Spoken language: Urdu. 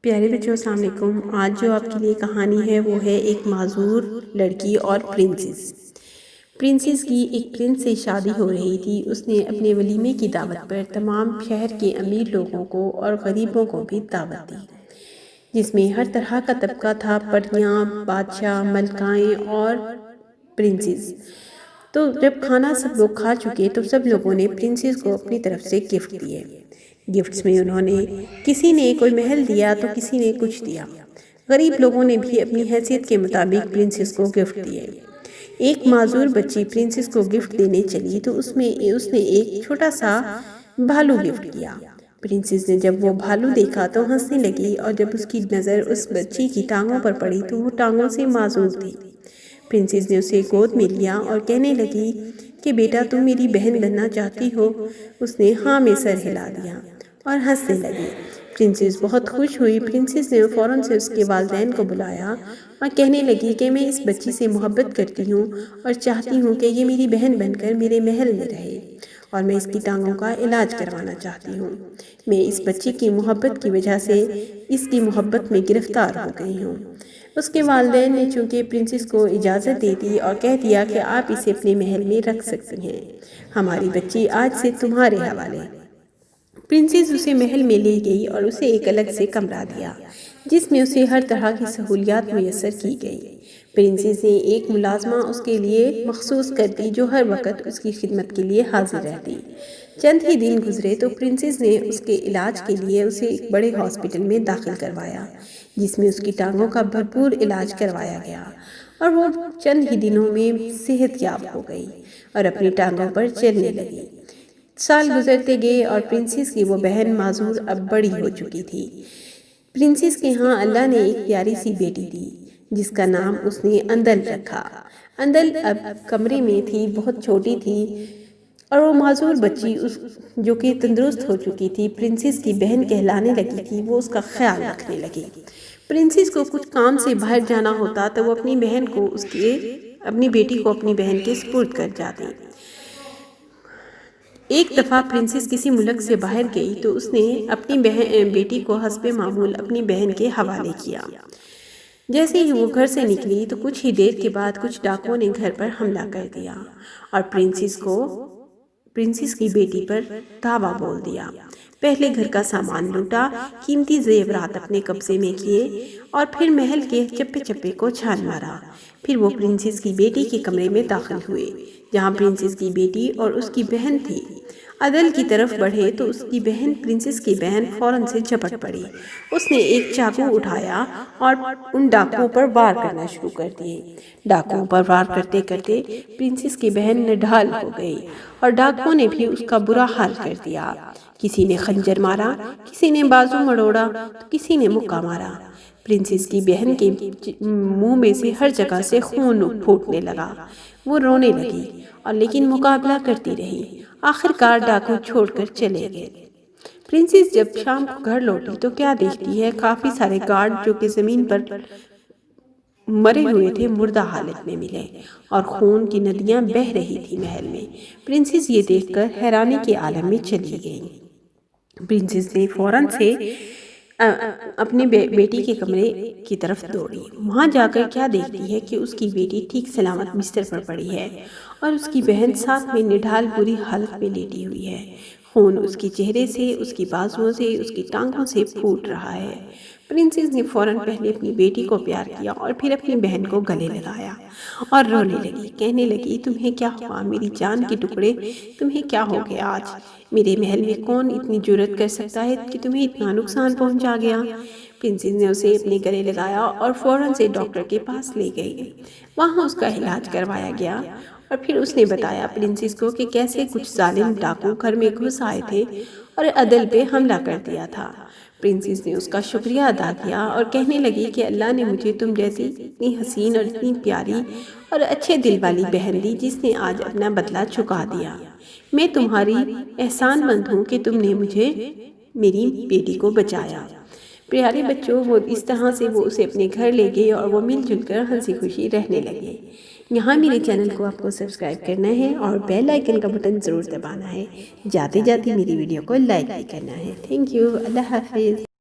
پیارے بچوں السلام علیکم۔ آج جو آپ کے لیے کہانی ہے وہ ہے ایک معذور لڑکی اور پرنسس کی ایک پرنس سے شادی ہو رہی تھی۔ اس نے اپنے ولیمے کی دعوت پر تمام شہر کے امیر لوگوں کو اور غریبوں کو بھی دعوت دی، جس میں ہر طرح کا طبقہ تھا، پریاں، بادشاہ، ملکائیں اور پرنسز۔ تو جب کھانا سب لوگ کھا چکے تو سب لوگوں نے پرنسس کو اپنی طرف سے گفٹ دیے۔ گفٹس میں انہوں نے کسی نے کوئی محل دیا تو کسی نے کچھ دیا۔ غریب لوگوں نے بھی اپنی حیثیت کے مطابق پرنسس کو گفٹ دیے۔ ایک معذور بچی پرنسس کو گفٹ دینے چلی تو اس نے ایک چھوٹا سا بھالو گفٹ کیا۔ پرنسس نے جب وہ بھالو دیکھا تو ہنسنے لگی، اور جب اس کی نظر اس بچی کی ٹانگوں پر پڑی تو وہ ٹانگوں سے معذور تھی۔ پرنسس نے اسے گود میں لیا اور کہنے لگی کہ بیٹا تم میری بہن بننا چاہتی ہو؟ اس نے ہاں میں سر ہلا دیا اور ہنسنے لگی۔ پرنسس بہت خوش ہوئی۔ پرنسس نے فوراً سے اس کے والدین کو بلایا اور کہنے لگی کہ میں اس بچی سے محبت کرتی ہوں اور چاہتی ہوں کہ یہ میری بہن بن کر میرے محل میں رہے، اور میں اس کی ٹانگوں کا علاج کروانا چاہتی ہوں۔ میں اس بچی کی محبت کی وجہ سے اس کی محبت میں گرفتار ہو گئی ہوں۔ اس کے والدین نے چونکہ پرنسس کو اجازت دے دی اور کہہ دیا کہ آپ اسے اپنے محل میں رکھ سکتی ہیں، ہماری بچی آج سے تمہارے حوالے۔ پرنسس اسے محل میں لے گئی اور اسے ایک الگ سے کمرہ دیا، جس میں اسے ہر طرح کی سہولیات میسر کی گئی۔ پرنسس نے ایک ملازمہ اس کے لیے مخصوص کر دی جو ہر وقت اس کی خدمت کے لیے حاضر رہتی۔ چند ہی دن گزرے تو پرنسس نے اس کے علاج کے لیے اسے ایک بڑے ہاسپٹل میں داخل کروایا، جس میں اس کی ٹانگوں کا بھرپور علاج کروایا گیا، اور وہ چند ہی دنوں میں صحت یاب ہو گئی اور اپنی ٹانگوں پر چلنے لگی۔ سال گزرتے گئے اور پرنسس کی وہ بہن معذور اب بڑی ہو چکی تھی۔ پرنسس کے ہاں اللہ نے ایک پیاری سی بیٹی دی، جس کا نام اس نے اندل رکھا۔ اندل اب کمرے میں تھی، بہت چھوٹی تھی، اور وہ معذور بچی جو کہ تندرست ہو چکی تھی، پرنسس کی بہن کہلانے لگی تھی، وہ اس کا خیال رکھنے لگی۔ پرنسس کو کچھ کام سے باہر جانا ہوتا تو وہ اپنی بیٹی کو اپنی بہن کے سپرد کر جاتی۔ ایک دفعہ پرنسس کسی ملک سے باہر گئی تو اس نے اپنی بیٹی کو حسب معمول اپنی بہن کے حوالے کیا۔ جیسے ہی وہ گھر سے نکلی تو کچھ ہی دیر کے بعد کچھ ڈاکوؤں نے گھر پر حملہ کر دیا اور پرنسس کی بیٹی پر دھاوا بول دیا۔ پہلے گھر کا سامان لوٹا، قیمتی زیورات اپنے قبضے میں کیے، اور پھر محل کے چپے چپے کو چھان مارا۔ پھر وہ پرنسس کی بیٹی کے کمرے میں داخل ہوئے، جہاں پرنسس کی بیٹی اور اس کی بہن تھی۔ عدل کی طرف بڑھے تو پرنسس کی بہن فوراً سے جھپٹ پڑی۔ اس نے ایک چاقو اٹھایا اور ان ڈاکوؤں پر وار کرنا شروع کر دیے۔ ڈاکوؤں پر وار کرتے کرتے پرنسس کی بہن نڈھال ہو گئی، اور ڈاکوؤں نے بھی اس کا برا حال کر دیا۔ کسی نے خنجر مارا، کسی نے بازو مڑوڑا تو کسی نے مکہ مارا۔ پرنسس کی بہن کے منہ میں سے ہر جگہ سے خون پھوٹنے لگا۔ وہ رونے لگی اور لیکن مقابلہ کرتی رہی۔ آخرکار ڈاکو چھوڑ کر چلے گئے۔ پرنسس جب شام کو گھر لوٹی تو کیا دیکھتی ہے، کافی سارے گارڈ جو کہ زمین پر مرے ہوئے تھے مردہ حالت میں ملے، اور خون کی ندیاں بہہ رہی تھی محل میں۔ پرنسس یہ دیکھ کر حیرانی کے عالم میں چلی گئی۔ پرنسس نے فوراً سے اپنے بیٹی کے کمرے کی طرف دوڑی۔ وہاں جا کر کیا دیکھتی ہے کہ اس کی بیٹی ٹھیک سلامت بستر پر پڑی ہے، اور اس کی بہن ساتھ میں نڈھال بری حالت میں لیٹی ہوئی ہے۔ خون اس کے چہرے سے، اس کی بازوؤں سے، اس کی ٹانگوں سے پھوٹ رہا ہے۔ پرنسس نے فوراً پہلے اپنی بیٹی کو پیار کیا اور پھر اپنی بہن کو گلے لگایا اور رونے لگی، کہنے لگی تمہیں کیا ہوا میری جان کے ٹکڑے، تمہیں کیا ہو گیا آج؟ میرے محل میں کون اتنی جرأت کر سکتا ہے کہ تمہیں اتنا نقصان پہنچا گیا؟ پرنسس نے اسے اپنے گلے لگایا اور فوراً سے ڈاکٹر کے پاس لے گئی۔ وہاں اس کا علاج کروایا گیا، اور پھر اس نے بتایا پرنسس کو کہ کیسے کچھ ظالم ڈاکو گھر میں گھس آئے تھے اور عدل پہ حملہ کر دیا تھا۔ پرنسس نے اس کا شکریہ ادا کیا اور کہنے لگی کہ اللہ نے مجھے تم جیسی اتنی حسین اور اتنی پیاری اور اچھے دل والی بہن دی، جس نے آج اپنا بدلہ چکا دیا۔ میں تمہاری احسان مند ہوں کہ تم نے مجھے میری بیٹی کو بچایا۔ پیارے بچوں، وہ اس طرح سے وہ اسے اپنے گھر لے گئے اور وہ مل جل کر ہنسی خوشی رہنے لگے۔ یہاں میرے چینل کو آپ کو سبسکرائب کرنا ہے اور بیل آئیکن کا بٹن ضرور دبانا ہے۔ جاتے جاتے میری ویڈیو کو لائک بھی کرنا ہے۔ تھینک یو، اللہ حافظ۔